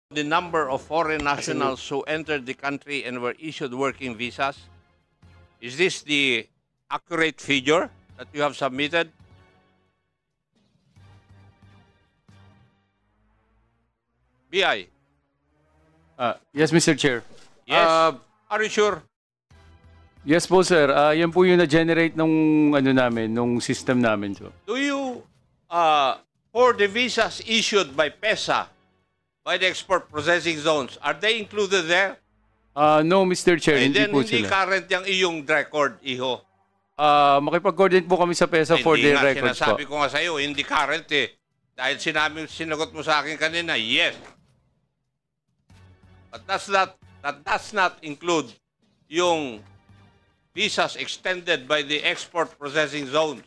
the number of foreign nationals who entered the country and were issued working visas? Is this the accurate figure that you have submitted? BI. Yes, Mr. Chair. Yes. Are you sure? Yes po, sir. Yan po yung na-generate nung nung system namin. So. Do you, for the visas issued by PESA, by the export processing zones, are they included there? No, Mr. Chair, And hindi then po hindi sila. current yung iyong record, iho. Makipag-coordinate po kami sa PESA for Hindi the nga, records po. sinasabi ko nga sa'yo, hindi current eh. Dahil sinagot mo sa akin kanina, yes. But that does not include yung visas extended by the export processing zones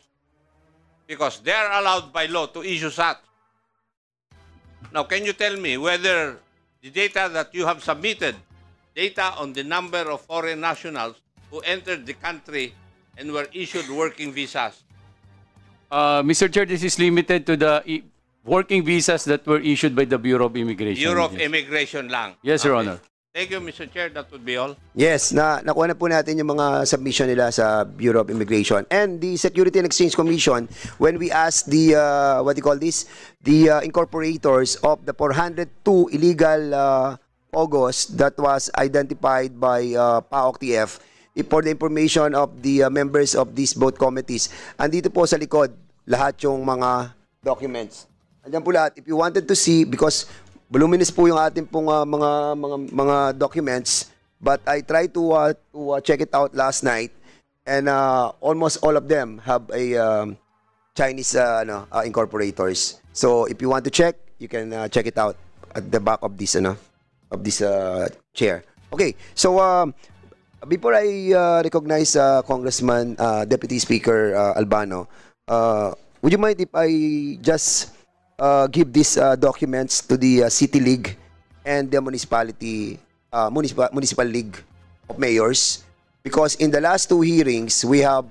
because they are allowed by law to issue such. Now, can you tell me whether the data that you have submitted, data on the number of foreign nationals who entered the country and were issued working visas? Mr. Chair, this is limited to the working visas that were issued by the Bureau of Immigration. Bureau of Yes. Immigration lang. Yes, Your Okay. Honor. Thank you, Mr. Chair. That would be all. Yes, nakuha na po natin yung mga submission nila sa Bureau of Immigration. And the Security and Exchange Commission, when we asked the, what do you call this? The incorporators of the 402 illegal POGOs that was identified by PAOK-TF, for the information of the members of these both committees, andito po sa likod lahat yung mga documents. Andiyan po lahat. If you wanted to see, because voluminous po yung ating pong mga documents, but I tried to check it out last night, and almost all of them have a Chinese incorporators. So if you want to check, you can check it out at the back of this chair. Okay, so before I recognize Congressman Deputy Speaker Albano, would you mind if I just give these documents to the City League and the Municipal League of Mayors? Because in the last two hearings, we have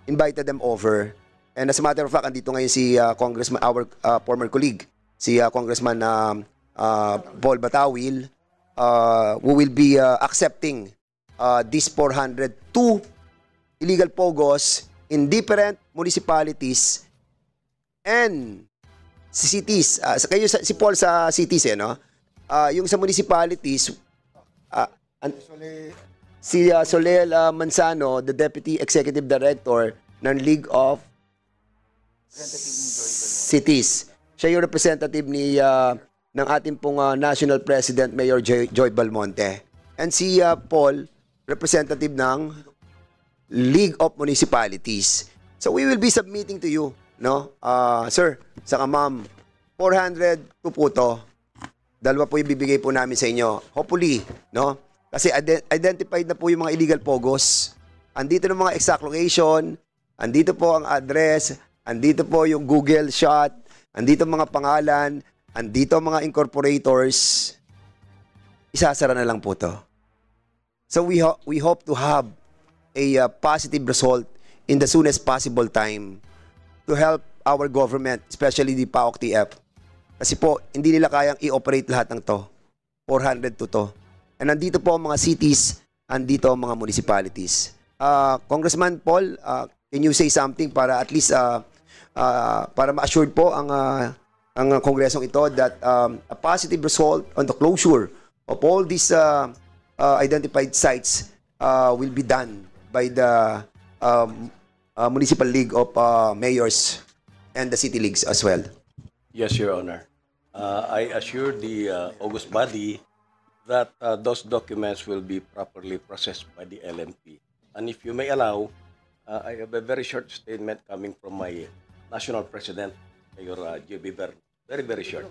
invited them over. And as a matter of fact, andito ngayon si Congressman, our former colleague, si Congressman Paul Batawil, who will be accepting these 402 illegal POGOs in different municipalities and cities. Kayo si Paul sa cities no? Yung sa municipalities, si Solel Manzano, the Deputy Executive Director ng League of Cities. Siya yung representative ng ating pong National President Mayor Joy Balmonte. And si Paul, representative ng League of Municipalities. So we will be submitting to you, no? Sir, saka ma'am, 402 po to. Dalawa po yung bibigay po namin sa inyo. Hopefully, no? Kasi identified na po yung mga illegal POGOs. Andito ng mga exact location, andito po ang address, andito po yung Google shot, andito mga pangalan, andito mga incorporators. Isasara na lang po to. So we hope to have a positive result in the soonest possible time to help our government, especially the PAOK-TF. Kasi po, hindi nila kayang i-operate lahat ng to. 402 to. And nandito po ang mga cities, andito ang mga municipalities. Congressman Paul, can you say something para at least para ma-assured po ang kongresong ito that a positive result on the closure of all these identified sites will be done by the Municipal League of Mayors and the City Leagues as well. Yes, Your Honor. I assure the August body that those documents will be properly processed by the LMP. And if you may allow, I have a very short statement coming from my National President, Mayor J.B. Very, very short.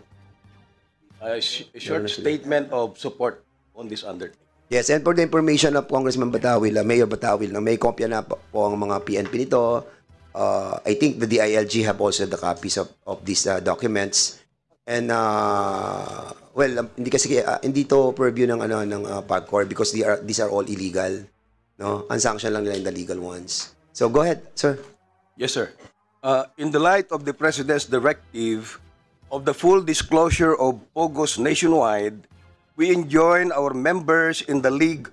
A short statement of support on this undertaking. Yes, and for the information of Congressman Batawil, Mayor Batawil, may kopya na po ang mga PNP nito. I think the DILG have also the copies of these documents. And well, hindi to purview ng PAGCOR because these are all illegal, no? Unsanctioned lang nila yung the legal ones. So go ahead, sir. Yes, sir. In the light of the President's directive of the full disclosure of POGOs nationwide we enjoin our members in the League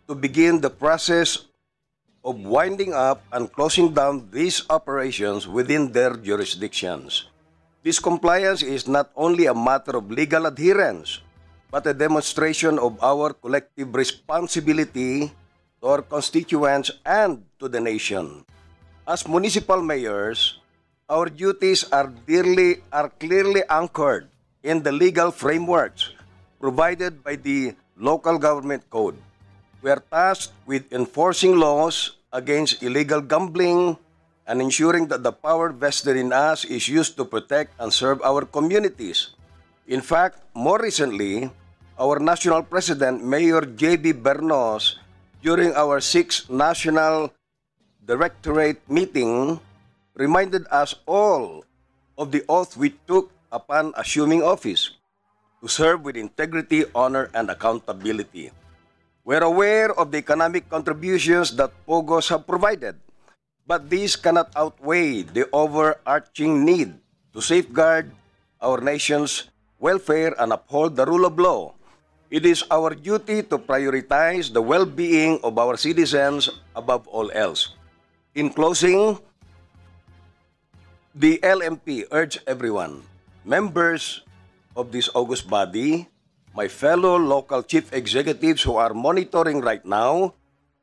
to begin the process of winding up and closing down these operations within their jurisdictions. This compliance is not only a matter of legal adherence, but a demonstration of our collective responsibility to our constituents and to the nation. As municipal mayors, our duties are clearly anchored in the legal frameworks provided by the local government code. We are tasked with enforcing laws against illegal gambling and ensuring that the power vested in us is used to protect and serve our communities. In fact, more recently, our national president, Mayor J.B. Bernos, during our 6th National Directorate meeting, reminded us all of the oath we took upon assuming office to serve with integrity, honor, and accountability. We're aware of the economic contributions that POGOs have provided, but these cannot outweigh the overarching need to safeguard our nation's welfare and uphold the rule of law. It is our duty to prioritize the well-being of our citizens above all else. In closing, the LMP urge everyone, members of this august body, my fellow local chief executives who are monitoring right now,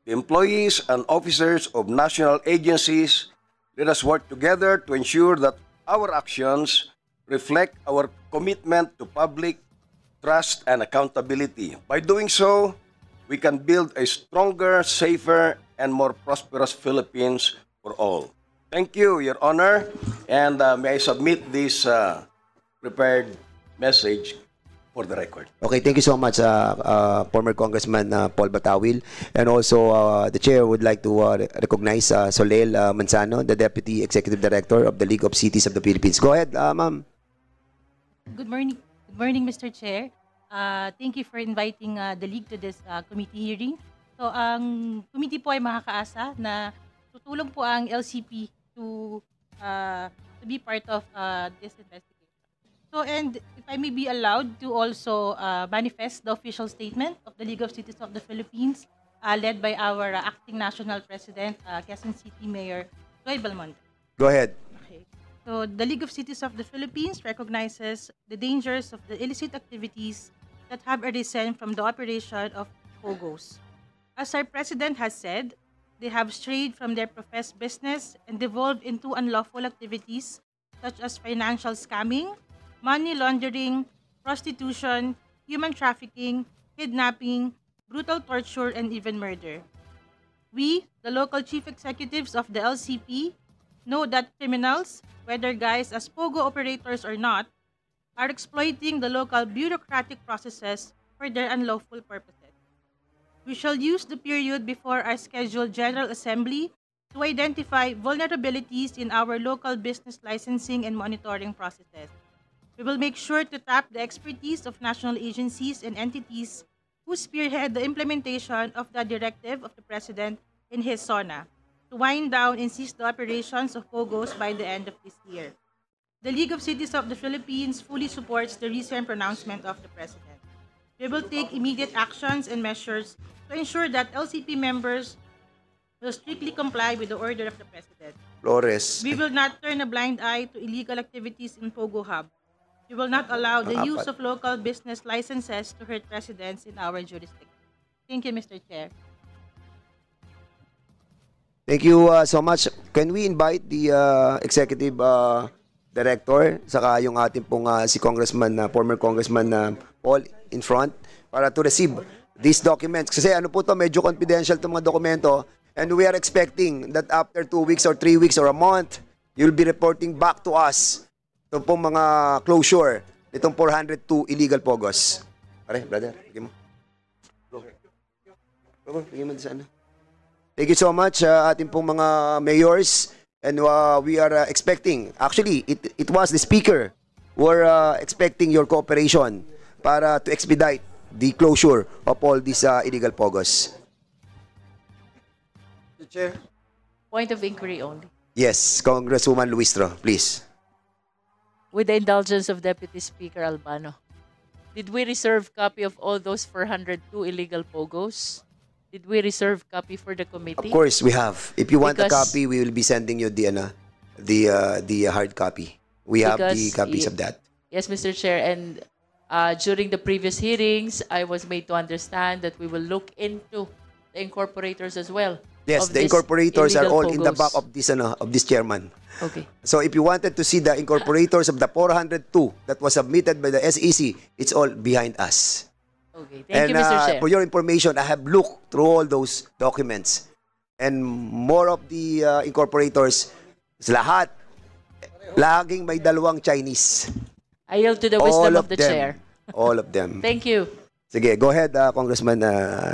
the employees and officers of national agencies, let us work together to ensure that our actions reflect our commitment to public trust and accountability. By doing so, we can build a stronger, safer, and more prosperous Philippines for all. Thank you, Your Honor, and may I submit this prepared message for the record. Okay, thank you so much, former Congressman Paul Batawil. And also, the Chair would like to recognize Solel Manzano, the Deputy Executive Director of the League of Cities of the Philippines. Go ahead, ma'am. Good morning. Good morning, Mr. Chair. Thank you for inviting the League to this committee hearing. So, ang committee po ay makakaasa na tutulong po ang LCP to be part of this investigation. So, and if I may be allowed to also manifest the official statement of the League of Cities of the Philippines, led by our acting national president, Quezon City Mayor Joy Belmonte. Go ahead. Okay. So, the League of Cities of the Philippines recognizes the dangers of the illicit activities that have arisen from the operation of POGOs. As our president has said, they have strayed from their professed business and devolved into unlawful activities such as financial scamming, money laundering, prostitution, human trafficking, kidnapping, brutal torture, and even murder. We, the local chief executives of the LCP, know that criminals, whether guised as POGO operators or not, are exploiting the local bureaucratic processes for their unlawful purposes. We shall use the period before our scheduled General Assembly to identify vulnerabilities in our local business licensing and monitoring processes. We will make sure to tap the expertise of national agencies and entities who spearhead the implementation of the directive of the President in his SONA to wind down and cease the operations of POGOs by the end of this year. The League of Cities of the Philippines fully supports the recent pronouncement of the President. We will take immediate actions and measures to ensure that LCP members will strictly comply with the order of the President. Flores. We will not turn a blind eye to illegal activities in POGO Hub. We will not allow the use of local business licenses to hurt residents in our jurisdiction. Thank you, Mr. Chair. Thank you so much. Can we invite the Executive Director, saka yung ating pong si Congressman, former Congressman Paul in front para to receive these documents. Kasi ano po to, medyo confidential itong mga dokumento, and we are expecting that after 2 weeks or 3 weeks or a month, you'll be reporting back to us itong pong mga closure itong 402 illegal POGOs. Pare, brother, bigyan mo. Bigyan mo sa ano. Thank you so much, ating pong mga mayors. And we are expecting, actually, it was the speaker who were expecting your cooperation para to expedite the closure of all these illegal POGOs. Mr. Chair. Point of inquiry only. Yes, Congresswoman Luistro, please. With the indulgence of Deputy Speaker Albano. Did we reserve copy of all those 402 illegal POGOs? Did we reserve copy for the committee? Of course, we have. If you want a Because- copy, we will be sending you the hard copy. We have the Because copies of that. Yes, Mr. Chair. And during the previous hearings, I was made to understand that we will look into the incorporators as well. Yes, of the these incorporators are illegal all in the POGOs. back of this chairman. Okay. So if you wanted to see the incorporators of the 402 that was submitted by the SEC, it's all behind us. Okay. Thank you, And Mr. Chair. for your information, I have looked through all those documents. And more of the incorporators, lahat, laging may dalawang Chinese. I yield to the All wisdom of of the them. chair. All of them. Thank you. Sige, go ahead, Congressman.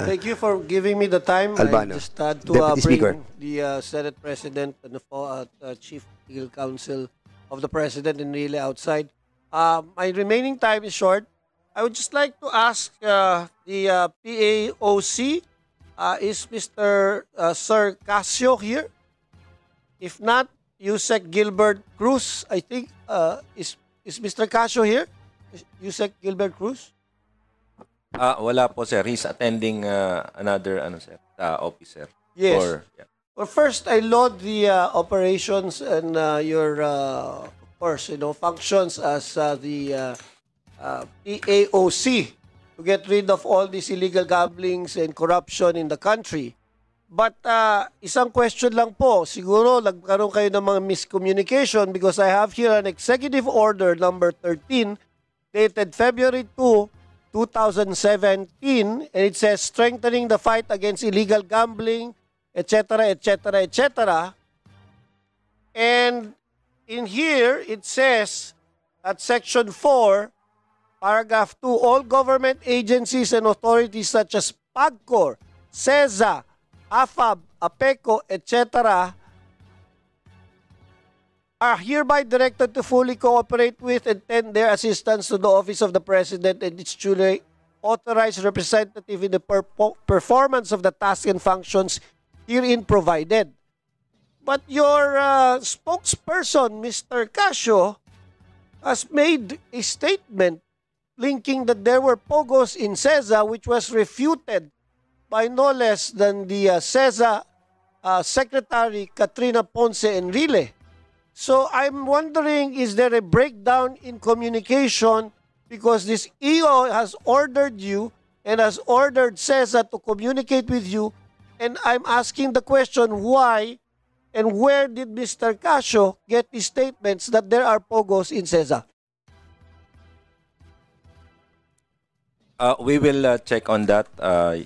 Thank you for giving me the time. Albano. I just had to Deputy bring Speaker. the Senate President and the Chief Legal Counsel of the President and really outside. My remaining time is short. I would just like to ask the PAOC, is Mr. Sir Casio here? If not, Yusek Gilbert Cruz, I think, is Mr. Casio here? Yusek Gilbert Cruz? Wala po, sir. He's attending another officer. Yes. Yeah. Well, first, I laud the operations and your, of course, functions as the PAOC to get rid of all these illegal gamblings and corruption in the country. But isang question lang po, siguro nagkaroon kayo ng mga miscommunication because I have here an executive order number 13 dated February 2, 2017, and it says strengthening the fight against illegal gambling, etc., etc., etc. And in here, it says at section 4, paragraph 2, all government agencies and authorities such as PAGCOR, CESA, AFAB, APECO, etc. are hereby directed to fully cooperate with and tend their assistance to the Office of the President and its duly authorized representative in the performance of the tasks and functions herein provided. But your spokesperson, Mr. Casio, has made a statement linking that there were POGOs in CESA which was refuted by no less than the CESA Secretary Katrina Ponce Enrile. So I'm wondering, is there a breakdown in communication because this EO has ordered you and has ordered CESA to communicate with you, and I'm asking the question why and where did Mr. Casio get these statements that there are POGOs in CESA? We will check on that,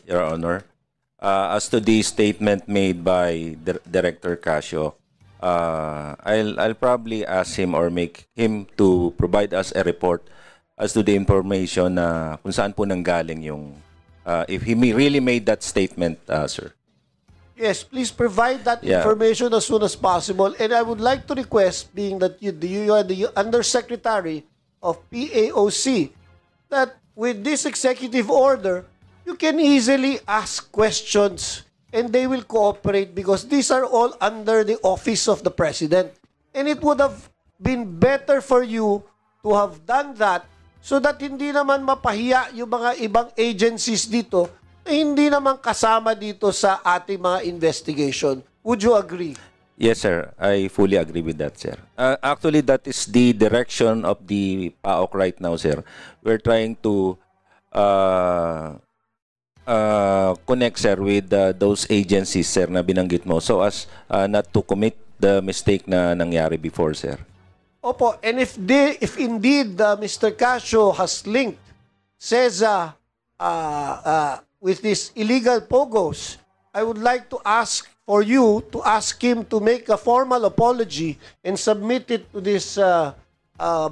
Your Honor. As to the statement made by Director Casio, I'll probably ask him or make him to provide us a report as to the information na kung saan po nanggaling yung if he really made that statement, sir. Yes, please provide that Yeah. information as soon as possible. And I would like to request, being that you are the Undersecretary of PAOC, that with this executive order, you can easily ask questions and they will cooperate because these are all under the office of the President. And it would have been better for you to have done that so that hindi naman mapahiya yung mga ibang agencies dito na hindi naman kasama dito sa ating mga investigation. Would you agree? Yes, sir. I fully agree with that, sir. Actually, that is the direction of the PAOK right now, sir. We're trying to connect, sir, with those agencies, sir, na binanggit mo so as not to commit the mistake na nangyari before, sir. Opo, and if indeed Mr. Casio has linked CESA with these illegal POGOs, I would like to ask for you to ask him to make a formal apology and submit it to this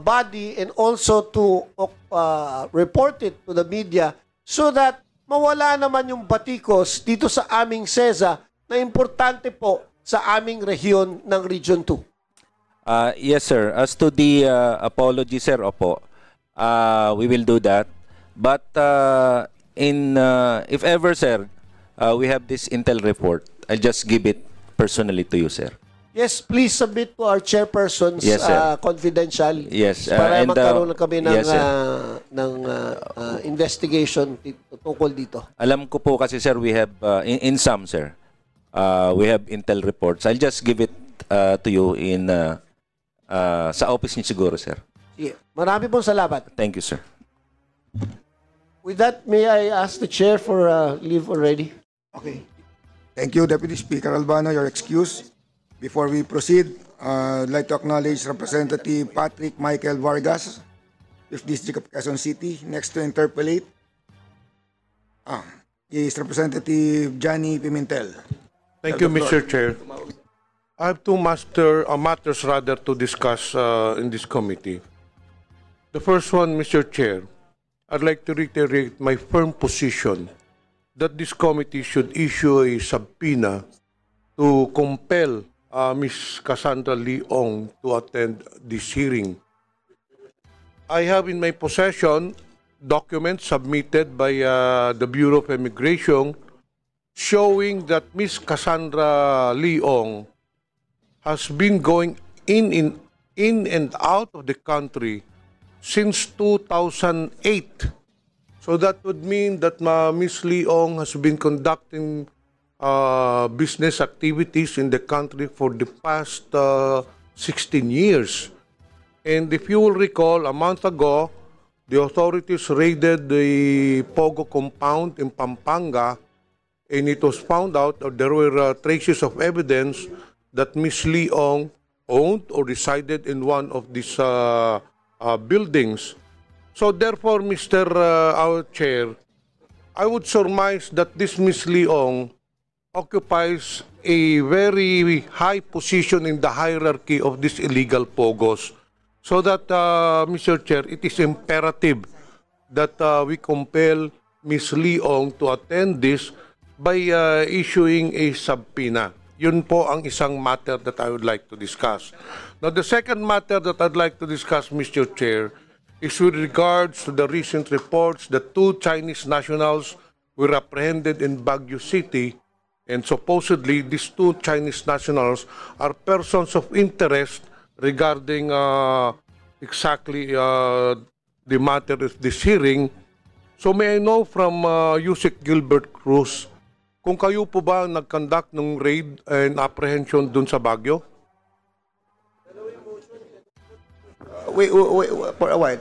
body and also to report it to the media so that mawala naman yung batikos dito sa aming CESA na importante po sa aming rehiyon ng Region 2. Yes, sir. As to the apology, sir, opo, we will do that. But if ever, sir, we have this intel report, I'll just give it personally to you, sir. Yes, please submit to our chairpersons Yes, sir. confidential. Yes, Para and, magkaroon na kami ng, yes, sir. investigation tungkol dito. Alam ko po kasi, sir, we have, in some, sir, we have intel reports. I'll just give it to you in sa office niyo siguro, sir. Sige. Marami pong salamat. Thank you, sir. With that, may I ask the chair for leave already? Okay. Thank you, Deputy Speaker Albano. Your excuse. Before we proceed, I'd like to acknowledge Representative Patrick Michael Vargas, 5th District of Quezon City. Next to interpolate is Representative Johnny Pimentel. Thank you, Mr. Chair. I have two matters rather to discuss in this committee. The first one, Mr. Chair, I'd like to reiterate my firm position that this committee should issue a subpoena to compel Ms. Cassandra Leong to attend this hearing. I have in my possession documents submitted by the Bureau of Immigration showing that Ms. Cassandra Leong has been going in and out of the country since 2008. So that would mean that Ms. Leong has been conducting business activities in the country for the past 16 years. And if you will recall, a month ago, the authorities raided the Pogo compound in Pampanga, and it was found out that there were traces of evidence that Ms. Leong owned or resided in one of these buildings. So therefore, Mr. Our Chair, I would surmise that this Ms. Leong occupies a very high position in the hierarchy of these illegal pogos. So that, Mr. Chair, it is imperative that we compel Ms. Leong to attend this by issuing a subpoena. Yun po ang isang matter that I would like to discuss. Now, the second matter that I'd like to discuss, Mr. Chair, is with regards to the recent reports that 2 Chinese nationals were apprehended in Baguio City. And supposedly, these 2 Chinese nationals are persons of interest regarding exactly the matter of this hearing. So may I know from Yusek Gilbert Cruz, kung kayo po ba nag-conduct ng raid and apprehension dun sa Baguio? Wait, for a while.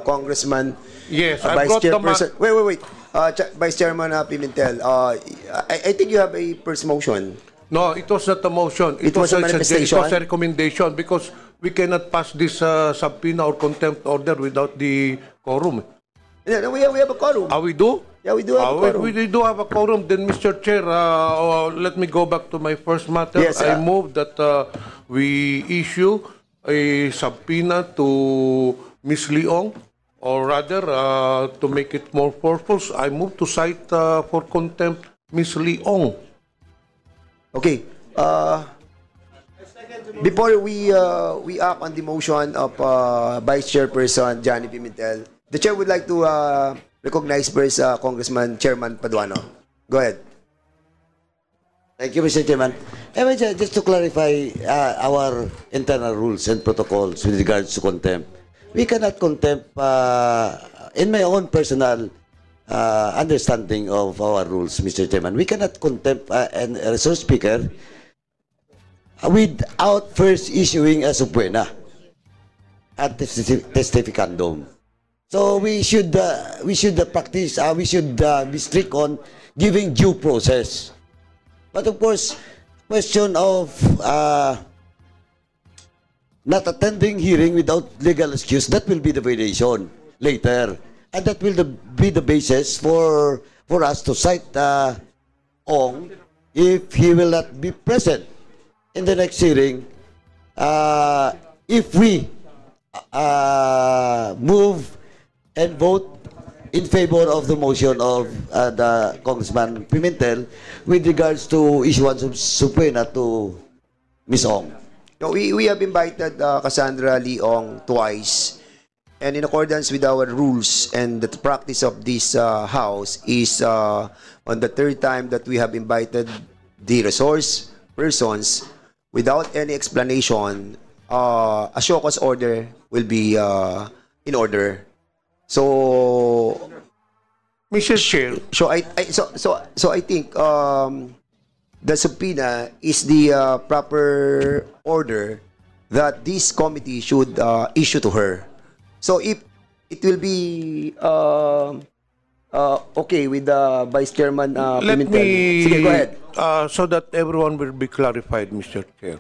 Congressman, Yes, I Vice brought the Chairperson. Wait. Vice Chairman Pimentel, I think you have a first motion. No, it was not a motion. It was a manifestation? It was a recommendation because we cannot pass this subpoena or contempt order without the quorum. Yeah, we have a quorum. We do? Yeah, we do have a quorum. We do have a quorum. Then, Mr. Chair, let me go back to my first matter. Yes, I move that we issue a subpoena to Ms. Leong, or rather, to make it more purpose, I move to cite for contempt Ms. Leong. Okay. Before we act on the motion of Vice Chairperson Johnny Pimentel, the Chair would like to recognize first Congressman Chairman Paduano. Go ahead. Thank you, Mr. Chairman. Just to clarify our internal rules and protocols with regards to contempt, we cannot contempt, in my own personal understanding of our rules, Mr. Chairman, we cannot contempt a resource speaker without first issuing a subpoena at testificandum. So we should practice, we should be strict on giving due process. But of course, question of not attending hearing without legal excuse, that will be the violation later. And that will be the basis for us to cite Ong if he will not be present in the next hearing. If we move and vote in favor of the motion of the Congressman Pimentel with regards to issuance of subpoena to Ms. Ong. No, we have invited Cassandra Leong twice, and in accordance with our rules and the practice of this House is on the third time that we have invited the resource persons, without any explanation, a show cause order will be in order. So, Mr. Chair, so I think the subpoena is the proper order that this committee should issue to her. So if it will be okay with the Vice Chairman let Pimentel. me, Sige, go ahead. so that everyone will be clarified, Mr. Chair.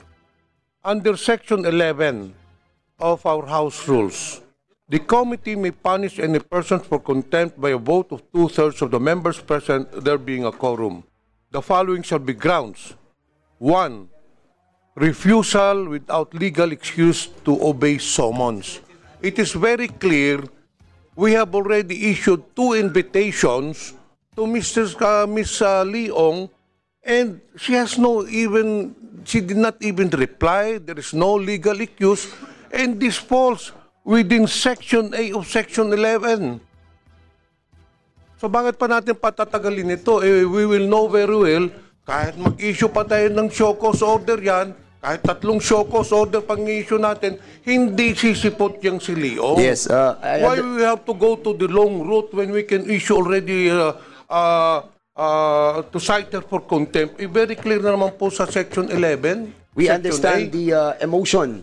Under Section 11 of our House Rules, the committee may punish any person for contempt by a vote of 2/3 of the members present, there being a quorum. The following shall be grounds. 1. Refusal without legal excuse to obey summons. It is very clear we have already issued 2 invitations to Ms. Leong, and she did not even reply. There is no legal excuse, and this falls within Section A of Section 11. So bakit pa natin patatagalin ito? We will know very well, kahit mag-issue pa tayo ng show cause order yan, kahit 3 show cause order pang issue natin, hindi sisipot yung si Leong. Yes. Why we have to go to the long route when we can issue already to cite her for contempt? Very clear naman po sa Section 11. We Section understand A. the emotion